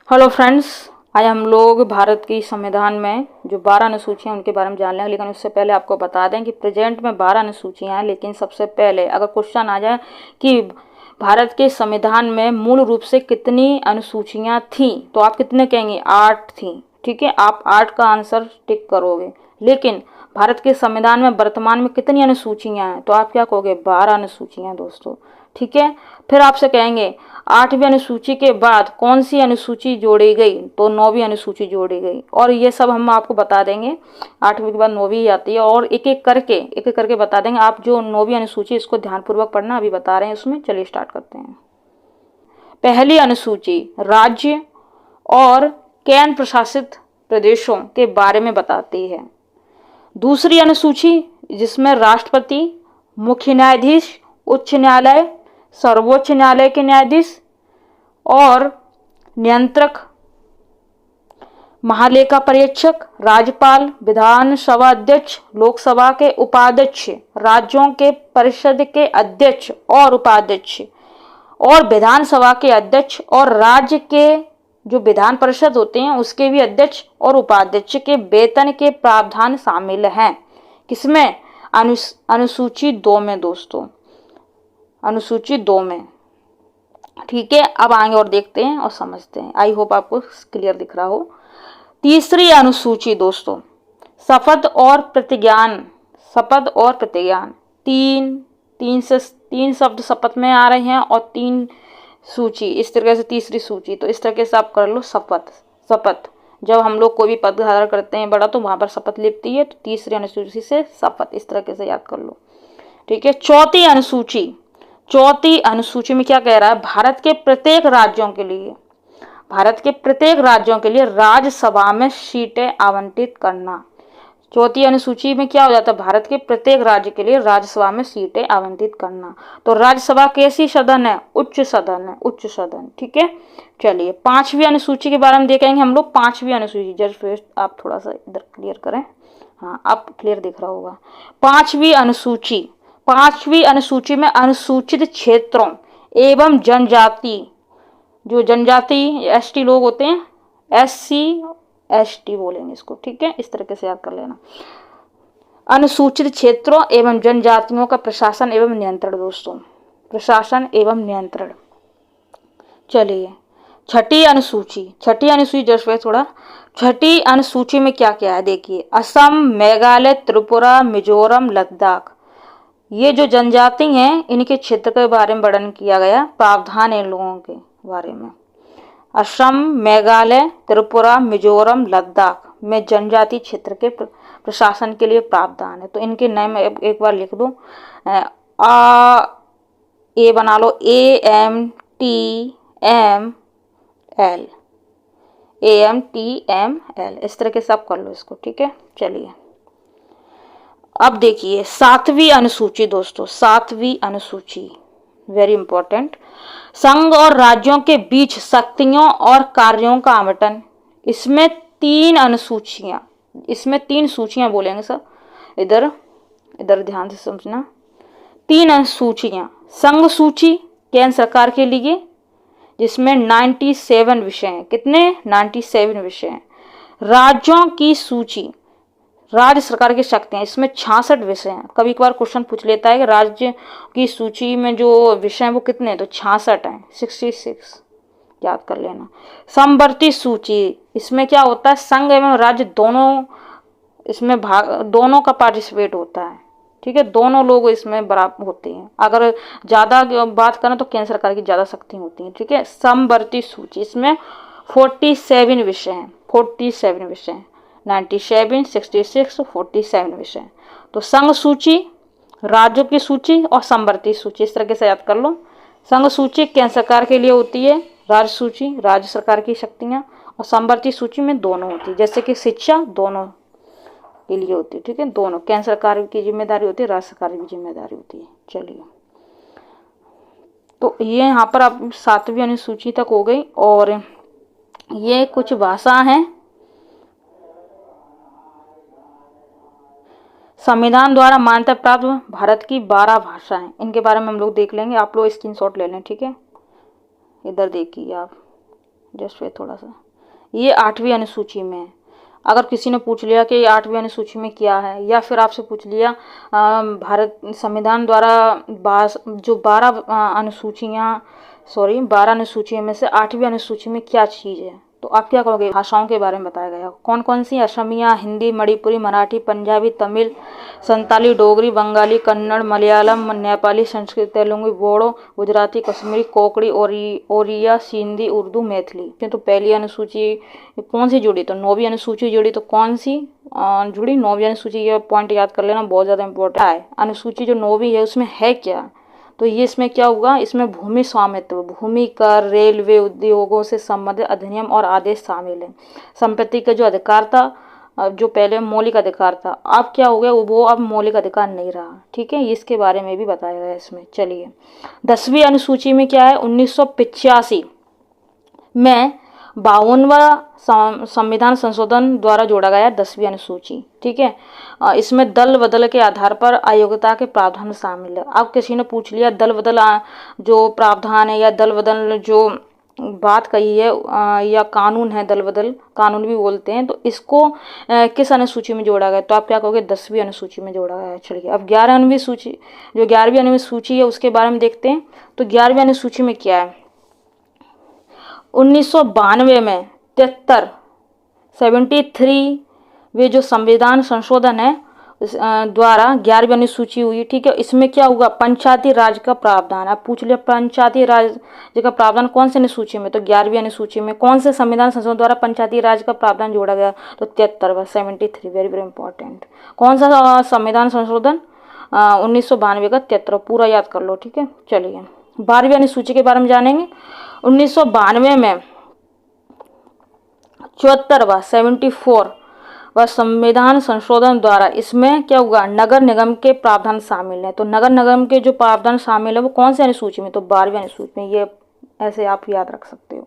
Hello friends, आज हम लोग भारत की संविधान में जो 12 अनुसूचियां उनके बारे में जान लेंगे। लेकिन उससे पहले आपको बता दें कि प्रेजेंट में 12 अनुसूचियां हैं। लेकिन सबसे पहले अगर क्वेश्चन आ जाए कि भारत के संविधान में मूल रूप से कितनी अनुसूचियां थी, तो आप कितने कहेंगे? 8 थी। ठीक है, आप 8 का आंसर टिक करोगे। लेकिन भारत के संविधान में वर्तमान में कितनी अनुसूचियां हैं, तो आप क्या कहोगे? 12 अनुसूचियां दोस्तों। ठीक है, फिर आपसे कहेंगे 8वीं अनुसूची के बाद कौन सी अनुसूची जोड़ी गई, तो 9वीं अनुसूची जोड़ी गई। और ये सब हम आपको बता देंगे। 8वीं के बाद 9वीं आती है और एक एक करके बता देंगे। आप जो 9वीं अनुसूची, इसको ध्यानपूर्वक पढ़ना, अभी बता रहे हैं उसमें। चलिए स्टार्ट करते हैं। पहली अनुसूची राज्य और केंद्र प्रशासित प्रदेशों के बारे में बताती है। दूसरी अनुसूची जिसमें राष्ट्रपति, मुख्य न्यायाधीश, उच्च न्यायालय, सर्वोच्च न्यायालय के न्यायाधीश और नियंत्रक, महालेखा परीक्षक, राज्यपाल, विधानसभा अध्यक्ष, लोकसभा के उपाध्यक्ष, राज्यों के परिषद के अध्यक्ष और उपाध्यक्ष और विधानसभा के अध्यक्ष और राज्य के जो विधान परिषद होते हैं उसके भी अध्यक्ष और उपाध्यक्ष के वेतन के प्रावधान शामिल हैं। किसमें? अनुसूची 2 में दोस्तों, अनुसूची 2 में। ठीक है, अब आगे और देखते हैं और समझते हैं। आई होप आपको क्लियर दिख रहा हो। तीसरी अनुसूची दोस्तों, शपथ और प्रतिज्ञान। शपथ और प्रतिज्ञान, तीन शब्द शपथ में आ रहे हैं और 3 सूची, इस तरह से तीसरी सूची। तो इस तरह से आप कर लो शपथ। जब हम लोग कोई भी पद धारण करते हैं बड़ा, तो वहां पर शपथ लिखती है। तो तीसरी अनुसूची से शपथ, इस तरह से याद कर लो। ठीक है, चौथी अनुसूची में क्या कह रहा है? भारत के प्रत्येक राज्यों के लिए राज्यसभा में सीटें आवंटित करना। चौथी अनुसूची में क्या हो जाता है? भारत के प्रत्येक राज्य के लिए राज्यसभा में सीटें आवंटित करना। तो राज्यसभा कैसी सदन है? उच्च सदन। ठीक है, चलिए 5वीं अनुसूची के बारे में देखेंगे हम लोग। 5वीं अनुसूची, जस्ट आप थोड़ा सा इधर क्लियर करें। हाँ, अब क्लियर दिख रहा होगा। 5वीं अनुसूची में अनुसूचित क्षेत्रों एवं जनजाति, जो जनजाति एसटी लोग होते हैं, SC ST बोलेंगे इसको। ठीक है, इस तरीके से याद कर लेना। अनुसूचित क्षेत्रों एवं जनजातियों का प्रशासन एवं नियंत्रण दोस्तों, प्रशासन एवं नियंत्रण। चलिए छठी अनुसूची जस्ट थोड़ा। छठी अनुसूची में क्या क्या है देखिए। असम, मेघालय, त्रिपुरा, मिजोरम, लद्दाख, ये जो जनजाति हैं इनके क्षेत्र के बारे में वर्णन किया गया। प्रावधान इन लोगों के बारे में। असम, मेघालय, त्रिपुरा, मिजोरम, लद्दाख में जनजाति क्षेत्र के प्रशासन के लिए प्रावधान है। तो इनके नाम एक बार लिख दो। ए बना लो, AMTML, इस तरह से आप कर लो इसको। ठीक है, चलिए अब देखिए 7वीं अनुसूची दोस्तों। 7वीं अनुसूची वेरी इंपॉर्टेंट। संघ और राज्यों के बीच शक्तियों और कार्यों का आवंटन। इसमें 3 सूचियां बोलेंगे सर। इधर ध्यान से समझना। 3 अनुसूचियां। संघ सूची केंद्र सरकार के लिए, जिसमें 97 विषय हैं। कितने? 97 विषय हैं। राज्यों की सूची, राज्य सरकार की शक्तियां, इसमें 66 विषय हैं। कभी कभार क्वेश्चन पूछ लेता है कि राज्य की सूची में जो विषय हैं वो कितने हैं, तो 66 हैं, 66 याद कर लेना। समवर्ती सूची, इसमें क्या होता है? संघ एवं राज्य दोनों इसमें दोनों का पार्टिसिपेट होता है। ठीक है, दोनों लोग इसमें बराबर होते हैं। अगर ज्यादा बात करें तो केंद्र सरकार की ज्यादा शक्ति होती है। ठीक है, समवर्ती सूची, इसमें 47 विषय हैं। 47 विषय हैं, 97, 66, 47 विषय। तो संघ सूची, राज्यों की सूची और समवर्ती सूची, इस तरह से याद कर लो। संघ सूची केंद्र सरकार के लिए होती है, राज्य सूची राज्य सरकार की शक्तियां, और समवर्ती सूची में दोनों होती है। जैसे कि शिक्षा दोनों के लिए होती है। ठीक है, दोनों, केंद्र सरकार की जिम्मेदारी होती है, राज्य सरकार की जिम्मेदारी होती है। चलिए, तो ये यहाँ पर आप 7वीं अनुसूची तक हो गई। और ये कुछ भाषा हैं। संविधान द्वारा मान्यता प्राप्त भारत की 12 भाषाएं, इनके बारे में हम लोग देख लेंगे। आप लोग स्क्रीनशॉट ले लें। ठीक है, इधर देखिए आप, जस्ट वे थोड़ा सा, ये 8वीं अनुसूची में है। अगर किसी ने पूछ लिया कि ये 8वीं अनुसूची में क्या है, या फिर आपसे पूछ लिया भारत संविधान द्वारा जो 12 अनुसूचियों में से 8वीं अनुसूची में क्या चीज़ है, तो आप क्या कहोगे? भाषाओं के बारे में बताया गया। कौन कौन सी? असमिया, हिंदी, मणिपुरी, मराठी, पंजाबी, तमिल, संताली, डोगरी, बंगाली, कन्नड़, मलयालम, नेपाली, संस्कृत, तेलुगु, बोडो, गुजराती, कश्मीरी, कोंकणी, ओरिया, सिंधी, उर्दू, मैथिली। तो पहली अनुसूची कौन सी जुड़ी? तो 9वीं अनुसूची जुड़ी। तो कौन सी जुड़ी? 9वीं अनुसूची। ये पॉइंट याद कर लेना, बहुत ज़्यादा इंपॉर्टेंट है। अनुसूची जो 9वीं है उसमें है क्या? तो ये इसमें क्या होगा? इसमें भूमि स्वामित्व, भूमि कर, रेलवे, उद्योगों से संबंधित अधिनियम और आदेश शामिल है। संपत्ति का जो अधिकार था, जो पहले मौलिक अधिकार था, अब क्या हो गया? वो अब मौलिक अधिकार नहीं रहा। ठीक है, इसके बारे में भी बताया गया है इसमें। चलिए, 10वीं अनुसूची में क्या है? 1985 में 52वां संविधान संशोधन द्वारा जोड़ा गया 10वीं अनुसूची। ठीक है, इसमें दल बदल के आधार पर अयोग्यता के प्रावधान शामिल है। अब किसी ने पूछ लिया दल बदल जो प्रावधान है या दल बदल जो बात कही है या कानून है, दल बदल कानून भी बोलते हैं, तो इसको किस अनुसूची में जोड़ा गया? तो आप क्या कहोगे? 10वीं अनुसूची में जोड़ा गया है। चलिए, अब 11वीं सूची, जो 11वीं अनुसूची है उसके बारे में देखते हैं। तो 11वीं अनुसूची में क्या है? 1992 में 73 वे जो संविधान संशोधन है द्वारा 11वीं अनुसूची हुई। ठीक है, इसमें क्या हुआ? पंचायती राज का प्रावधान। अब पूछ लिया पंचायती राज का प्रावधान कौन से अनुसूची में? तो 11वीं अनुसूची में। कौन से संविधान संशोधन द्वारा पंचायती राज का प्रावधान जोड़ा गया? तो 73, 73, वेरी वेरी इंपॉर्टेंट। कौन सा संविधान संशोधन? 1992 का 73, पूरा याद कर लो। ठीक है, चलिए 12वीं अनुसूची के बारे में जानेंगे। 1992 में 74वां 74 वह संविधान संशोधन द्वारा इसमें क्या हुआ? नगर निगम के प्रावधान शामिल है। तो नगर निगम के जो प्रावधान शामिल है वो कौन से अनुसूची में? तो 12वीं अनुसूची में। ये ऐसे आप याद रख सकते हो।